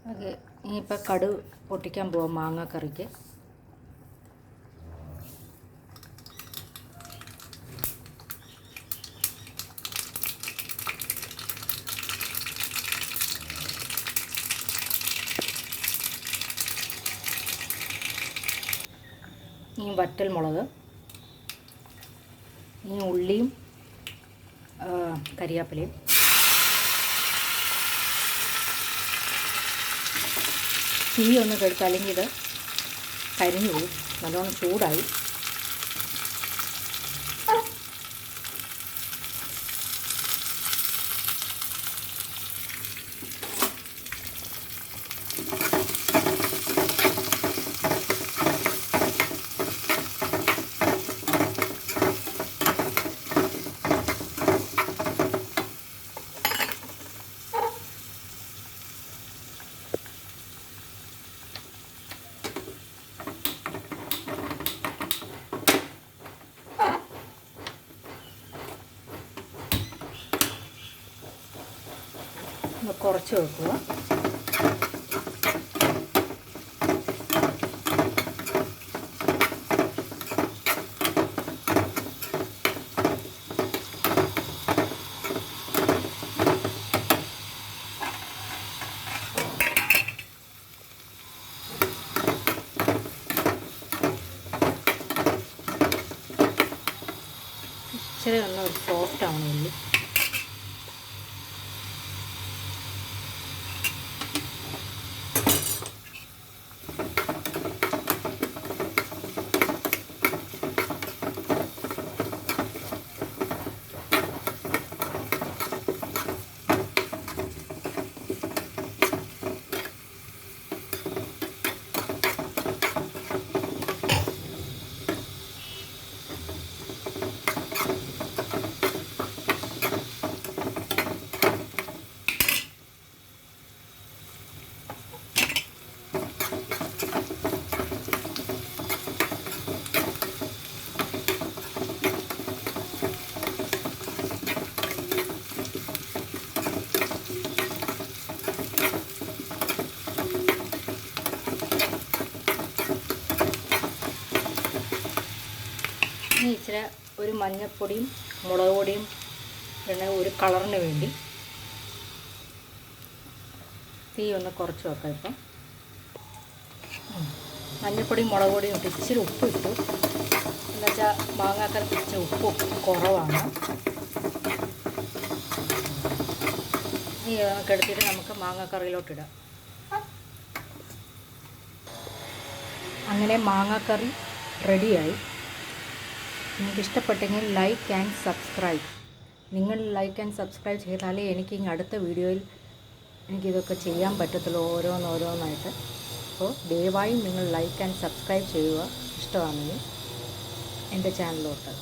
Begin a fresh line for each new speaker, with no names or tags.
Okay, ഇനിയിപ്പോൾ കടുക് പൊട്ടിക്കാൻ പോവാം മാങ്ങാക്കറിക്ക്. ഈ വറ്റൽ മുളക്, ഈ ഉള്ളിയും കരിയാപ്പിലയും, തീ ഒന്ന് കെടുത്ത്, അല്ലെങ്കിൽ ഇത് കരിഞ്ഞു പോകും. നല്ലോണം ചൂടായി. കുറച്ച് വെക്കുക. ഇച്ചിരി ഒന്ന് സോഫ്റ്റ് ആവണമല്ലോ. ഇനി ഇച്ചിരി ഒരു മഞ്ഞൾപ്പൊടിയും മുളക് പൊടിയും പിന്നെ ഒരു കളറിന് വേണ്ടി തീ ഒന്ന് കുറച്ച് വെക്കാം. ഇപ്പം മഞ്ഞൾപ്പൊടിയും മുളക് പൊടിയും ഇട്ട് ഇച്ചിരി ഉപ്പ് ഇട്ടു. എന്നുവെച്ചാൽ മാങ്ങാക്കറിക്ക് ഇച്ചിരി ഉപ്പ് കുറവാണ്. ഈ എടുത്തിട്ട് നമുക്ക് മാങ്ങാക്കറിയിലോട്ടിടാം. അങ്ങനെ മാങ്ങാക്കറി റെഡിയായി. നിങ്ങൾക്ക് ഇഷ്ടപ്പെട്ടെങ്കിൽ ലൈക്ക് ആൻഡ് സബ്സ്ക്രൈബ്. നിങ്ങൾ ലൈക്ക് ആൻഡ് സബ്സ്ക്രൈബ് ചെയ്താലേ എനിക്ക് ഇനി അടുത്ത വീഡിയോയിൽ എനിക്കിതൊക്കെ ചെയ്യാൻ പറ്റത്തുള്ളൂ, ഓരോന്നായിട്ട്. അപ്പോൾ ദയവായി നിങ്ങൾ ലൈക്ക് ആൻഡ് സബ്സ്ക്രൈബ് ചെയ്യുക, ഇഷ്ടമാണെങ്കിൽ എൻ്റെ ചാനലിലോട്ട്.